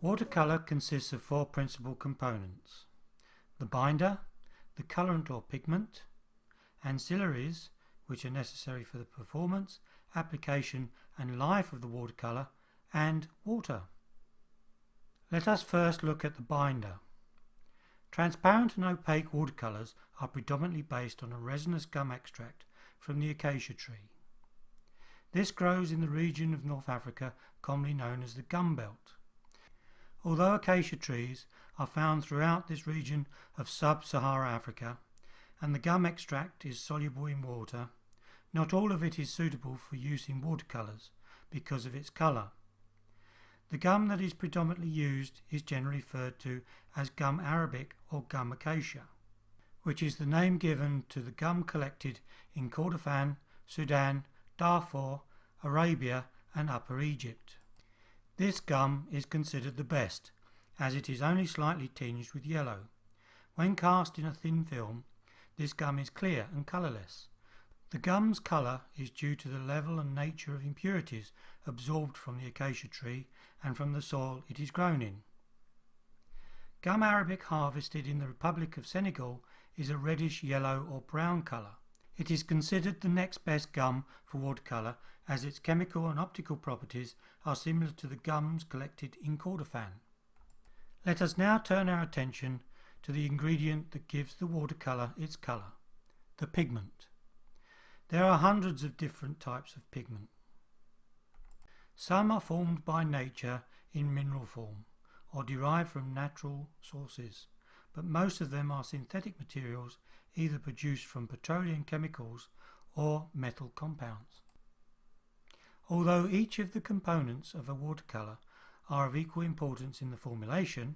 Watercolour consists of four principal components: the binder, the colourant or pigment, ancillaries, which are necessary for the performance, application and life of the watercolour, and water. Let us first look at the binder. Transparent and opaque watercolours are predominantly based on a resinous gum extract from the acacia tree. This grows in the region of North Africa commonly known as the gum belt. Although acacia trees are found throughout this region of sub-Sahara Africa, and the gum extract is soluble in water, not all of it is suitable for use in watercolours because of its colour. The gum that is predominantly used is generally referred to as gum arabic or gum acacia, which is the name given to the gum collected in Kordofan, Sudan, Darfur, Arabia and Upper Egypt. This gum is considered the best, as it is only slightly tinged with yellow. When cast in a thin film, this gum is clear and colourless. The gum's colour is due to the level and nature of impurities absorbed from the acacia tree and from the soil it is grown in. Gum arabic harvested in the Republic of Senegal is a reddish yellow or brown colour. It is considered the next best gum for watercolour as its chemical and optical properties are similar to the gums collected in Kordofan. Let us now turn our attention to the ingredient that gives the watercolour its colour, the pigment. There are hundreds of different types of pigment. Some are formed by nature in mineral form or derived from natural sources, but most of them are synthetic materials either produced from petroleum chemicals or metal compounds. Although each of the components of a watercolour are of equal importance in the formulation,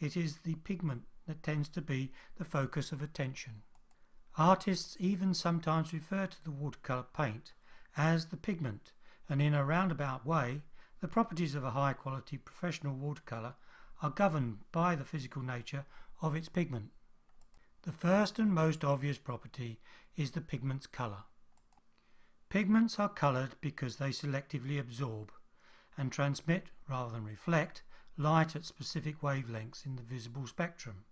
it is the pigment that tends to be the focus of attention. Artists even sometimes refer to the watercolour paint as the pigment, and in a roundabout way, the properties of a high-quality professional watercolour are governed by the physical nature of its pigment. The first and most obvious property is the pigment's colour. Pigments are coloured because they selectively absorb and transmit, rather than reflect, light at specific wavelengths in the visible spectrum.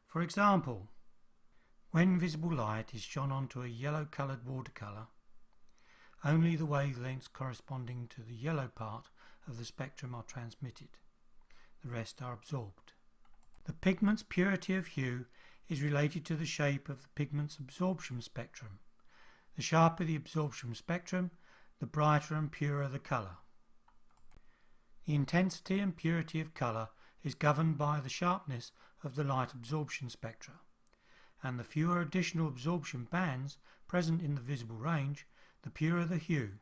For example, when visible light is shone onto a yellow-coloured watercolour, only the wavelengths corresponding to the yellow part of the spectrum are transmitted. The rest are absorbed. The pigment's purity of hue is related to the shape of the pigment's absorption spectrum. The sharper the absorption spectrum, the brighter and purer the colour. The intensity and purity of colour is governed by the sharpness of the light absorption spectra, and the fewer additional absorption bands present in the visible range, the purer the hue.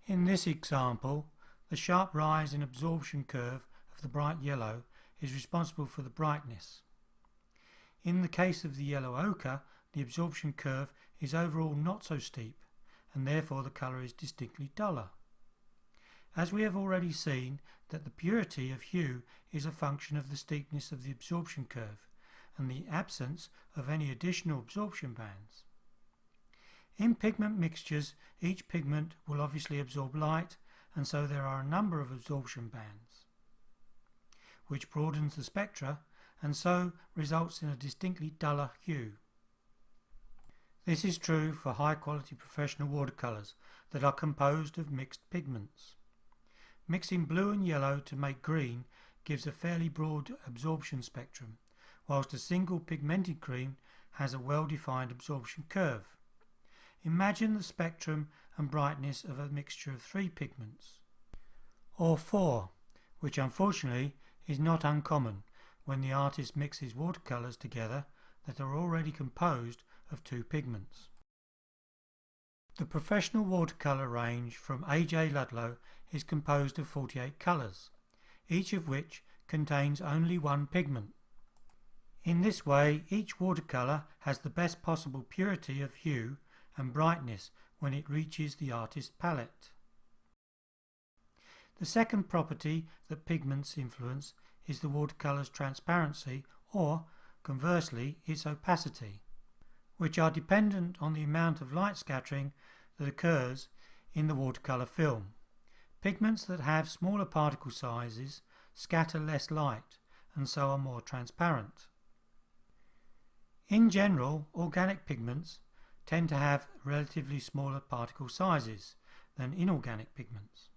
In this example, the sharp rise in absorption curve of the bright yellow is responsible for the brightness. In the case of the yellow ochre, the absorption curve is overall not so steep, and therefore the colour is distinctly duller. As we have already seen that the purity of hue is a function of the steepness of the absorption curve and the absence of any additional absorption bands. In pigment mixtures, each pigment will obviously absorb light, and so there are a number of absorption bands, which broadens the spectra and so results in a distinctly duller hue. This is true for high-quality professional watercolours that are composed of mixed pigments. Mixing blue and yellow to make green gives a fairly broad absorption spectrum, whilst a single pigmented green has a well-defined absorption curve. Imagine the spectrum and brightness of a mixture of 3 pigments, or 4, which unfortunately is not uncommon when the artist mixes watercolours together that are already composed of 2 pigments. The professional watercolour range from AJ Ludlow is composed of 48 colours, each of which contains only 1 pigment. In this way, each watercolour has the best possible purity of hue and brightness when it reaches the artist's palette. The second property that pigments influence is the watercolour's transparency or, conversely, its opacity, which are dependent on the amount of light scattering that occurs in the watercolour film. Pigments that have smaller particle sizes scatter less light and so are more transparent. In general, organic pigments tend to have relatively smaller particle sizes than inorganic pigments,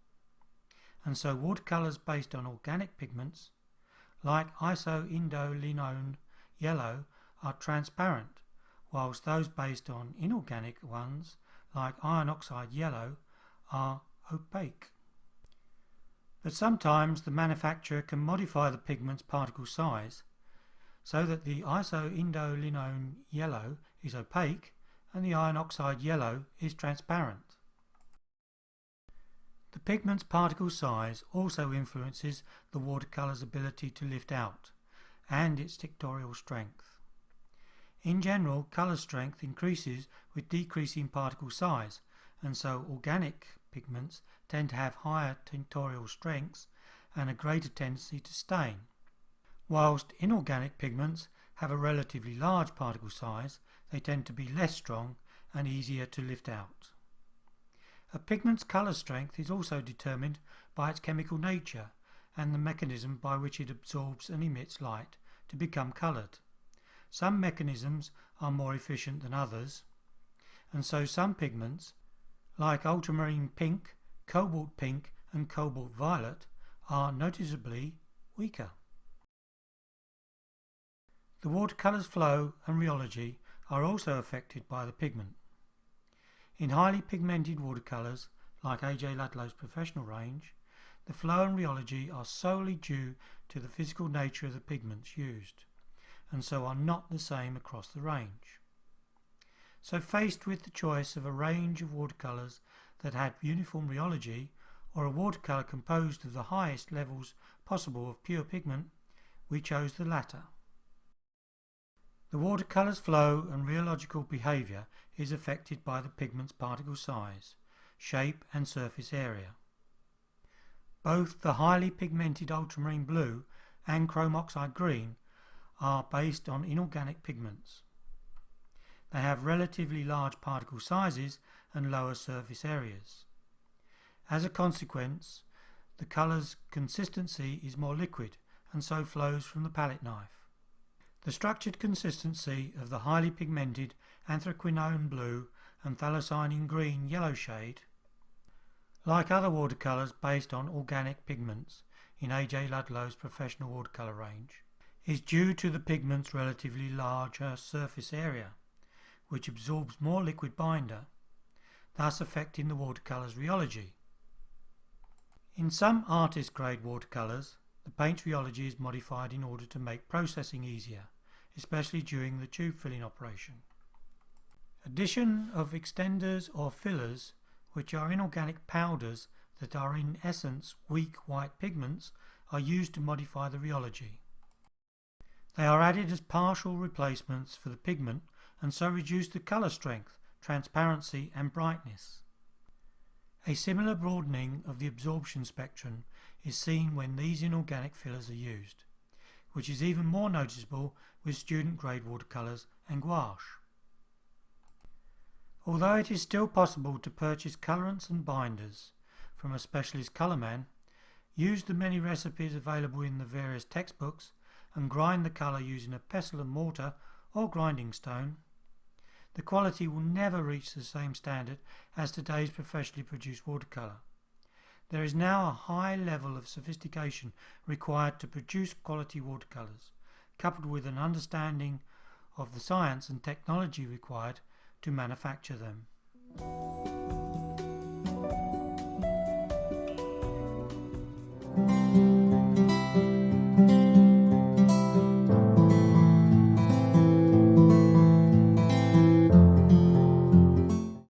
and so watercolours based on organic pigments like iso-indolinoone yellow are transparent, whilst those based on inorganic ones like iron oxide yellow are opaque. But sometimes the manufacturer can modify the pigment's particle size so that the iso-indolinoone yellow is opaque and the iron oxide yellow is transparent. The pigment's particle size also influences the watercolour's ability to lift out and its pictorial strength. In general, colour strength increases with decreasing particle size, and so organic pigments tend to have higher pictorial strengths and a greater tendency to stain, whilst inorganic pigments have a relatively large particle size. They tend to be less strong and easier to lift out. A pigment's colour strength is also determined by its chemical nature and the mechanism by which it absorbs and emits light to become coloured. Some mechanisms are more efficient than others, and so some pigments, like ultramarine pink, cobalt pink and cobalt violet, are noticeably weaker. The watercolour's flow and rheology are also affected by the pigment. In highly pigmented watercolours, like AJ Ludlow's professional range, the flow and rheology are solely due to the physical nature of the pigments used, and so are not the same across the range. So faced with the choice of a range of watercolours that had uniform rheology, or a watercolour composed of the highest levels possible of pure pigment, we chose the latter. The watercolour's flow and rheological behaviour is affected by the pigment's particle size, shape and surface area. Both the highly pigmented ultramarine blue and chrome oxide green are based on inorganic pigments. They have relatively large particle sizes and lower surface areas. As a consequence, the colour's consistency is more liquid and so flows from the palette knife. The structured consistency of the highly pigmented anthraquinone blue and phthalocyanine green yellow shade, like other watercolours based on organic pigments in AJ Ludlow's professional watercolour range, is due to the pigment's relatively larger surface area, which absorbs more liquid binder, thus affecting the watercolour's rheology. In some artist-grade watercolours, the paint's rheology is modified in order to make processing easier, especially during the tube filling operation. Addition of extenders or fillers, which are inorganic powders that are in essence weak white pigments, are used to modify the rheology. They are added as partial replacements for the pigment and so reduce the colour strength, transparency and brightness. A similar broadening of the absorption spectrum is seen when these inorganic fillers are used, which is even more noticeable with student-grade watercolours and gouache. Although it is still possible to purchase colorants and binders from a specialist colourman, use the many recipes available in the various textbooks, and grind the colour using a pestle and mortar or grinding stone, the quality will never reach the same standard as today's professionally produced watercolour. There is now a high level of sophistication required to produce quality watercolours, coupled with an understanding of the science and technology required to manufacture them.